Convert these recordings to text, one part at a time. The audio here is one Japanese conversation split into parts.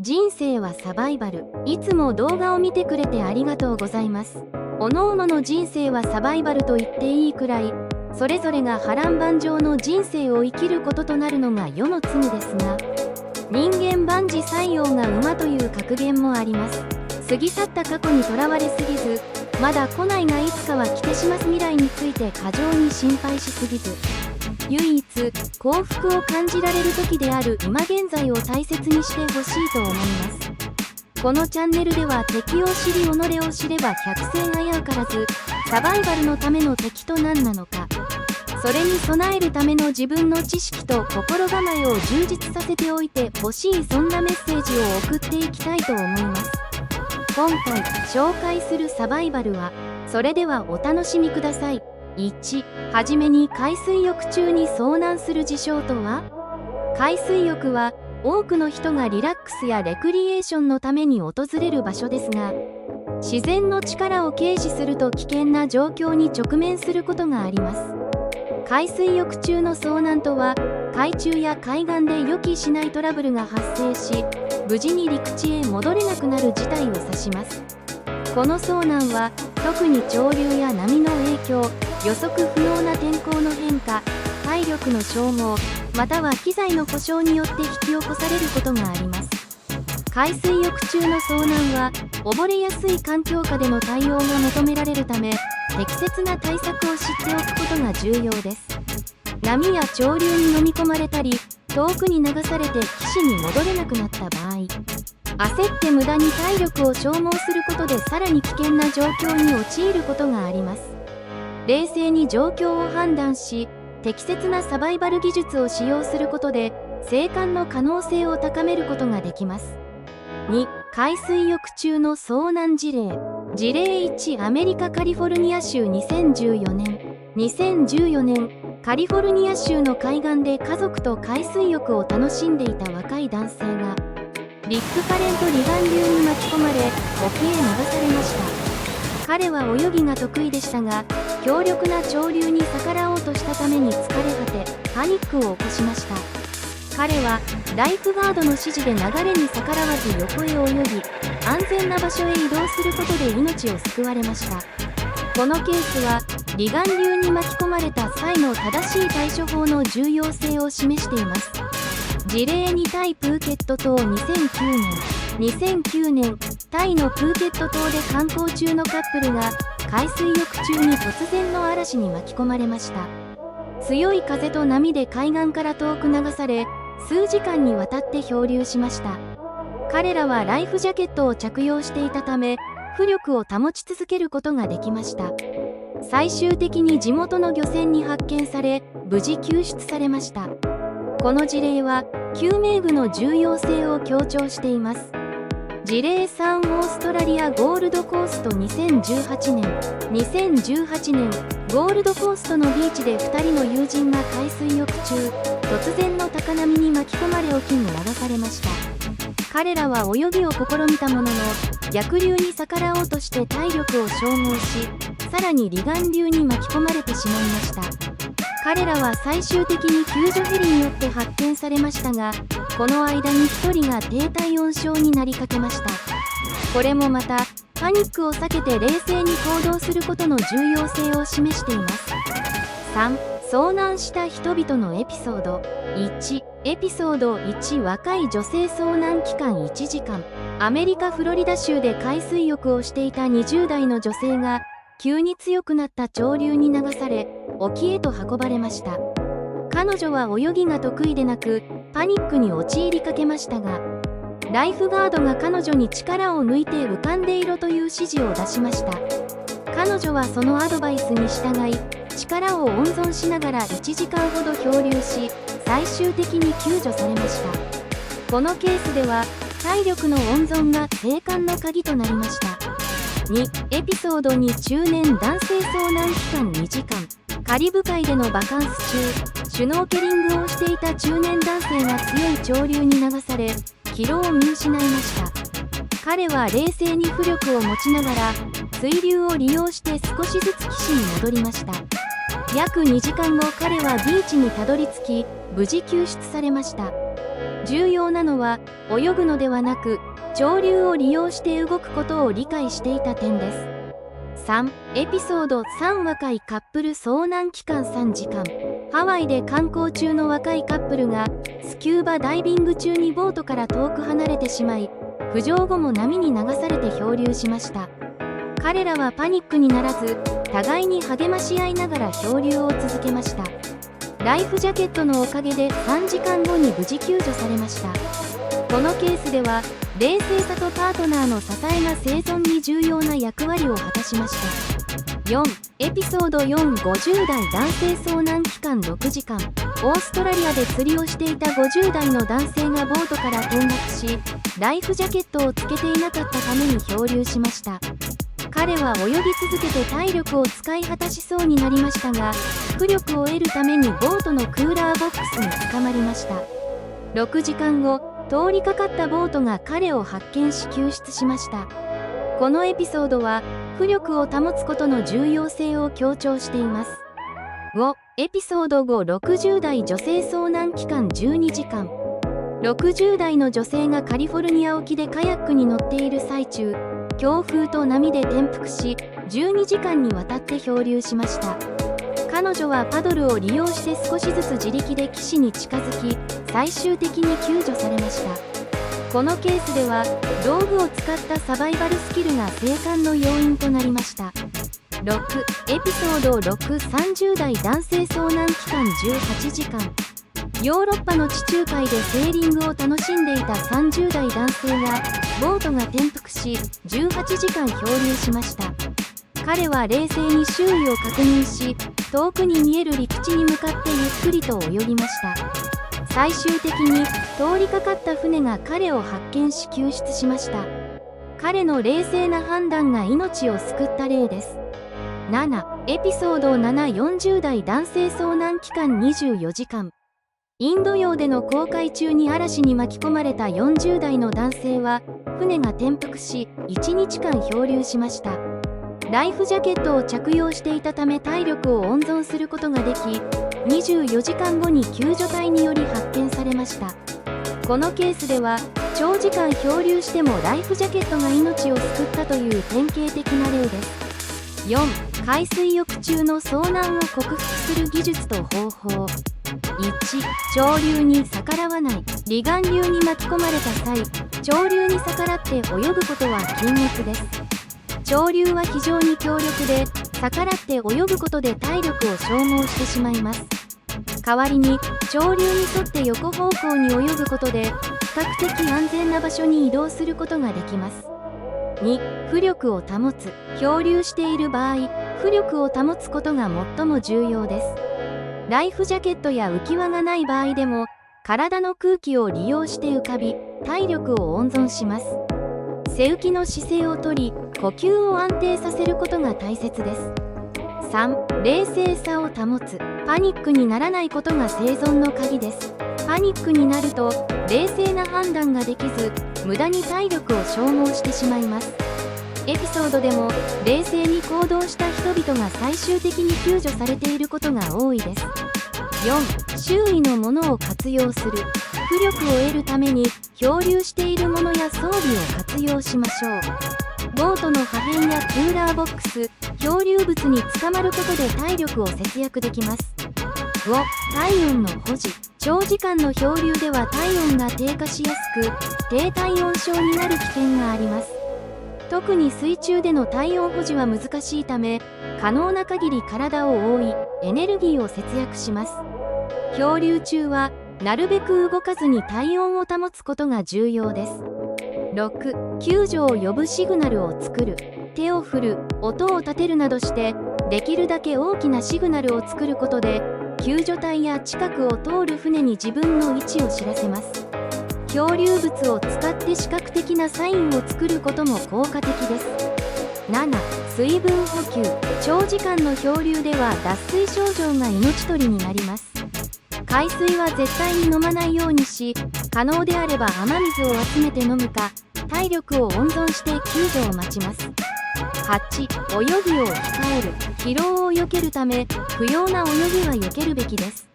人生はサバイバル。いつも動画を見てくれてありがとうございます。おのおのの人生はサバイバルと言っていいくらい、それぞれが波乱万丈の人生を生きることとなるのが世の常ですが、人間万事採用が馬という格言もあります。過ぎ去った過去にとらわれすぎず、まだ来ないがいつかは来てしまう未来について過剰に心配しすぎず、唯一幸福を感じられる時である今現在を大切にしてほしいと思います。このチャンネルでは敵を知り己を知れば百戦危うからず、サバイバルのための敵と何なのか、それに備えるための自分の知識と心構えを充実させておいてほしい、そんなメッセージを送っていきたいと思います。今回紹介するサバイバルは、それではお楽しみください。1、はじめに海水浴中に遭難する事象とは？海水浴は多くの人がリラックスやレクリエーションのために訪れる場所ですが、自然の力を軽視すると危険な状況に直面することがあります。海水浴中の遭難とは、海中や海岸で予期しないトラブルが発生し、無事に陸地へ戻れなくなる事態を指します。この遭難は特に潮流や波の影響、予測不能な天候の変化、体力の消耗、または機材の故障によって引き起こされることがあります。海水浴中の遭難は溺れやすい環境下での対応が求められるため、適切な対策を知っておくことが重要です。波や潮流に飲み込まれたり、遠くに流されて岸に戻れなくなった場合、焦って無駄に体力を消耗することでさらに危険な状況に陥ることがあります。冷静に状況を判断し、適切なサバイバル技術を使用することで生還の可能性を高めることができます。2、海水浴中の遭難事例。事例1、アメリカカリフォルニア州2014年、カリフォルニア州の海岸で家族と海水浴を楽しんでいた若い男性がビッグカレント離岸流に巻き込まれ沖へ流されました。彼は泳ぎが得意でしたが、強力な潮流に逆らおうとしたために疲れ果てパニックを起こしました。彼はライフガードの指示で流れに逆らわず横へ泳ぎ、安全な場所へ移動することで命を救われました。このケースは離岸流に巻き込まれた際の正しい対処法の重要性を示しています。事例2、タイプーケット島2009年、タイのプーケット島で観光中のカップルが海水浴中に突然の嵐に巻き込まれました。強い風と波で海岸から遠く流され、数時間にわたって漂流しました。彼らはライフジャケットを着用していたため、浮力を保ち続けることができました。最終的に地元の漁船に発見され、無事救出されました。この事例は救命具の重要性を強調しています。事例3、オーストラリアゴールドコースト2018年、ゴールドコーストのビーチで2人の友人が海水浴中、突然の高波に巻き込まれ沖に流されました。彼らは泳ぎを試みたものの、逆流に逆らおうとして体力を消耗し、さらに離岸流に巻き込まれてしまいました。彼らは最終的に救助ヘリによって発見されましたが、この間に1人が低体温症になりかけました。これもまたパニックを避けて冷静に行動することの重要性を示しています。3、遭難した人々のエピソード。1、エピソード1、若い女性遭難期間1時間。アメリカ・フロリダ州で海水浴をしていた20代の女性が急に強くなった潮流に流され沖へと運ばれました。彼女は泳ぎが得意でなくパニックに陥りかけましたが、ライフガードが彼女に力を抜いて浮かんでいろという指示を出しました。彼女はそのアドバイスに従い、力を温存しながら1時間ほど漂流し、最終的に救助されました。このケースでは体力の温存が生還の鍵となりました。2、エピソード2、中年男性遭難期間2時間。カリブ海でのバカンス中、シュノーケリングをしていた中年男性が強い潮流に流され、気路を見失いました。彼は冷静に浮力を持ちながら、水流を利用して少しずつ岸に戻りました。約2時間後、彼はビーチにたどり着き、無事救出されました。重要なのは泳ぐのではなく潮流を利用して動くことを理解していた点です。3. エピソード3若いカップル遭難期間3時間。ハワイで観光中の若いカップルがスキューバダイビング中にボートから遠く離れてしまい、浮上後も波に流されて漂流しました。彼らはパニックにならず、互いに励まし合いながら漂流を続けました。ライフジャケットのおかげで3時間後に無事救助されました。このケースでは冷静さとパートナーの支えが生存に重要な役割を果たしました。4. エピソード4 50代男性遭難期間6時間。オーストラリアで釣りをしていた50代の男性がボートから転落し、ライフジャケットをつけていなかったために漂流しました。彼は泳ぎ続けて体力を使い果たしそうになりましたが、浮力を得るためにボートのクーラーボックスに捕まりました。6時間後、通りかかったボートが彼を発見し救出しました。このエピソードは浮力を保つことの重要性を強調しています。5. エピソード5 60代女性遭難期間12時間。60代の女性がカリフォルニア沖でカヤックに乗っている最中、強風と波で転覆し、12時間にわたって漂流しました。彼女はパドルを利用して少しずつ自力で岸に近づき、最終的に救助されました。このケースでは、道具を使ったサバイバルスキルが生還の要因となりました。6. エピソード6 30代男性遭難期間18時間。ヨーロッパの地中海でセーリングを楽しんでいた30代男性がボートが転覆し18時間漂流しました。彼は冷静に周囲を確認し、遠くに見える陸地に向かってゆっくりと泳ぎました。最終的に通りかかった船が彼を発見し救出しました。彼の冷静な判断が命を救った例です。7. エピソード7 40代男性遭難期間24時間。インド洋での航海中に嵐に巻き込まれた40代の男性は船が転覆し1日間漂流しました。ライフジャケットを着用していたため体力を温存することができ、24時間後に救助隊により発見されました。このケースでは長時間漂流してもライフジャケットが命を救ったという典型的な例です。4. 海水浴中の遭難を克服する技術と方法。1. 潮流に逆らわない。離岸流に巻き込まれた際、潮流に逆らって泳ぐことは禁物です。潮流は非常に強力で、逆らって泳ぐことで体力を消耗してしまいます。代わりに潮流に沿って横方向に泳ぐことで比較的安全な場所に移動することができます。2. 浮力を保つ。漂流している場合、浮力を保つことが最も重要です。ライフジャケットや浮き輪がない場合でも、体の空気を利用して浮かび、体力を温存します。背浮きの姿勢をとり、呼吸を安定させることが大切です。3. 冷静さを保つ。パニックにならないことが生存の鍵です。パニックになると、冷静な判断ができず、無駄に体力を消耗してしまいます。エピソードでも冷静に行動した人々が最終的に救助されていることが多いです。4. 周囲のものを活用する。浮力を得るために漂流しているものや装備を活用しましょう。ボートの破片やクーラーボックス、漂流物に捕まることで体力を節約できます。5. 体温の保持。長時間の漂流では体温が低下しやすく、低体温症になる危険があります。特に水中での体温保持は難しいため、可能な限り体を覆い、エネルギーを節約します。漂流中は、なるべく動かずに体温を保つことが重要です。6. 救助を呼ぶシグナルを作る。手を振る、音を立てるなどして、できるだけ大きなシグナルを作ることで、救助隊や近くを通る船に自分の位置を知らせます。漂流物を使って視覚的なサインを作ることも効果的です。7. 水分補給。長時間の漂流では脱水症状が命取りになります。海水は絶対に飲まないようにし、可能であれば雨水を集めて飲むか、体力を温存して救助を待ちます。8. 泳ぎを控える。疲労を避けるため、不要な泳ぎは避けるべきです。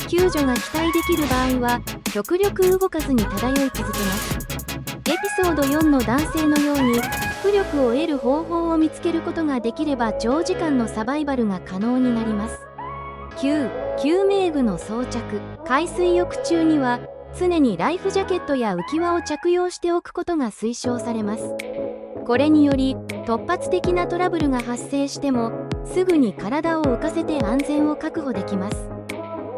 救助が期待できる場合は、極力動かずに漂い続けます。エピソード4の男性のように浮力を得る方法を見つけることができれば長時間のサバイバルが可能になります。9、救命具の装着。海水浴中には常にライフジャケットや浮き輪を着用しておくことが推奨されます。これにより突発的なトラブルが発生してもすぐに体を浮かせて安全を確保できます。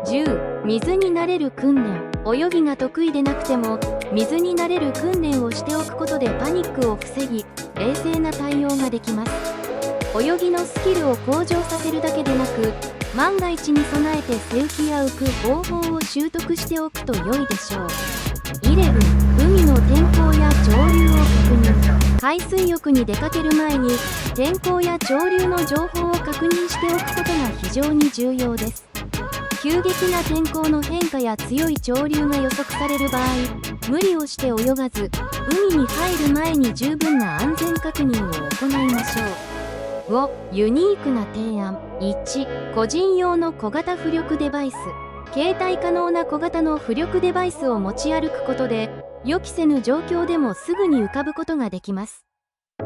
10、水に慣れる訓練。泳ぎが得意でなくても水に慣れる訓練をしておくことでパニックを防ぎ冷静な対応ができます。泳ぎのスキルを向上させるだけでなく万が一に備えて背浮きや浮く方法を習得しておくと良いでしょう。11、海の天候や潮流を確認。海水浴に出かける前に天候や潮流の情報を確認しておくことが非常に重要です。急激な天候の変化や強い潮流が予測される場合、無理をして泳がず、海に入る前に十分な安全確認を行いましょう。5、ユニークな提案。1、個人用の小型浮力デバイス。携帯可能な小型の浮力デバイスを持ち歩くことで、予期せぬ状況でもすぐに浮かぶことができます。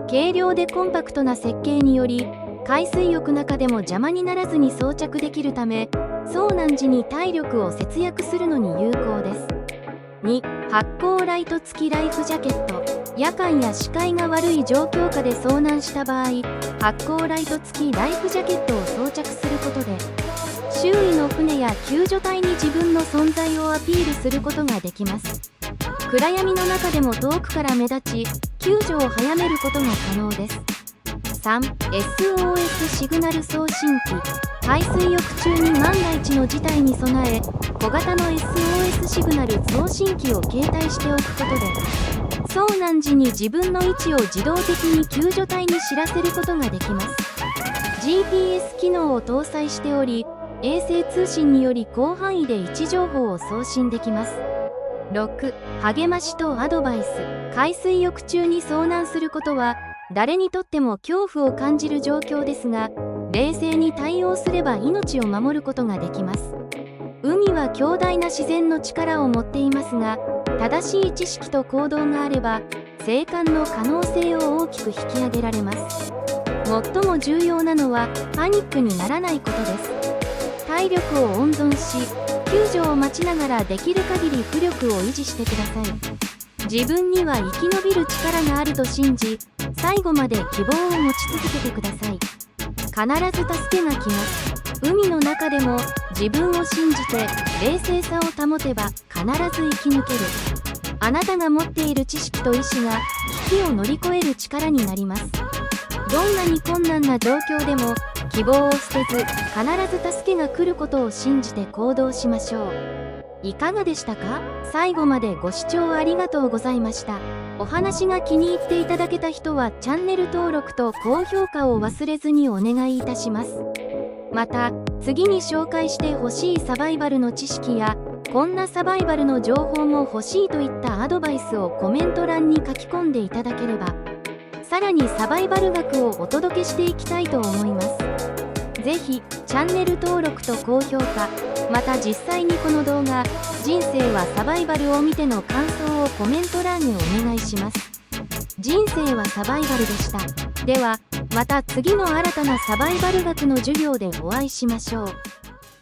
軽量でコンパクトな設計により、海水浴中でも邪魔にならずに装着できるため、遭難時に体力を節約するのに有効です。2、発光ライト付きライフジャケット。夜間や視界が悪い状況下で遭難した場合、発光ライト付きライフジャケットを装着することで、周囲の船や救助隊に自分の存在をアピールすることができます。暗闇の中でも遠くから目立ち、救助を早めることが可能です。3、SOS シグナル送信機。海水浴中に万が一の事態に備え、小型の SOS シグナル送信機を携帯しておくことで、遭難時に自分の位置を自動的に救助隊に知らせることができます。GPS 機能を搭載しており、衛星通信により広範囲で位置情報を送信できます。6、励ましとアドバイス。海水浴中に遭難することは、誰にとっても恐怖を感じる状況ですが、冷静に対応すれば命を守ることができます。海は強大な自然の力を持っていますが、正しい知識と行動があれば、生還の可能性を大きく引き上げられます。最も重要なのは、パニックにならないことです。体力を温存し、救助を待ちながらできる限り浮力を維持してください。自分には生き延びる力があると信じ、最後まで希望を持ち続けてください。必ず助けが来ます。海の中でも自分を信じて冷静さを保てば必ず生き抜ける。あなたが持っている知識と意志が危機を乗り越える力になります。どんなに困難な状況でも希望を捨てず、必ず助けが来ることを信じて行動しましょう。いかがでしたか？最後までご視聴ありがとうございました。お話が気に入っていただけた人はチャンネル登録と高評価を忘れずにお願いいたします。また、次に紹介してほしいサバイバルの知識や、こんなサバイバルの情報も欲しいといったアドバイスをコメント欄に書き込んでいただければ、さらにサバイバル学をお届けしていきたいと思います。ぜひ、チャンネル登録と高評価、また実際にこの動画、人生はサバイバルを見ての感想をコメント欄にお願いします。人生はサバイバルでした。では、また次の新たなサバイバル学の授業でお会いしましょう。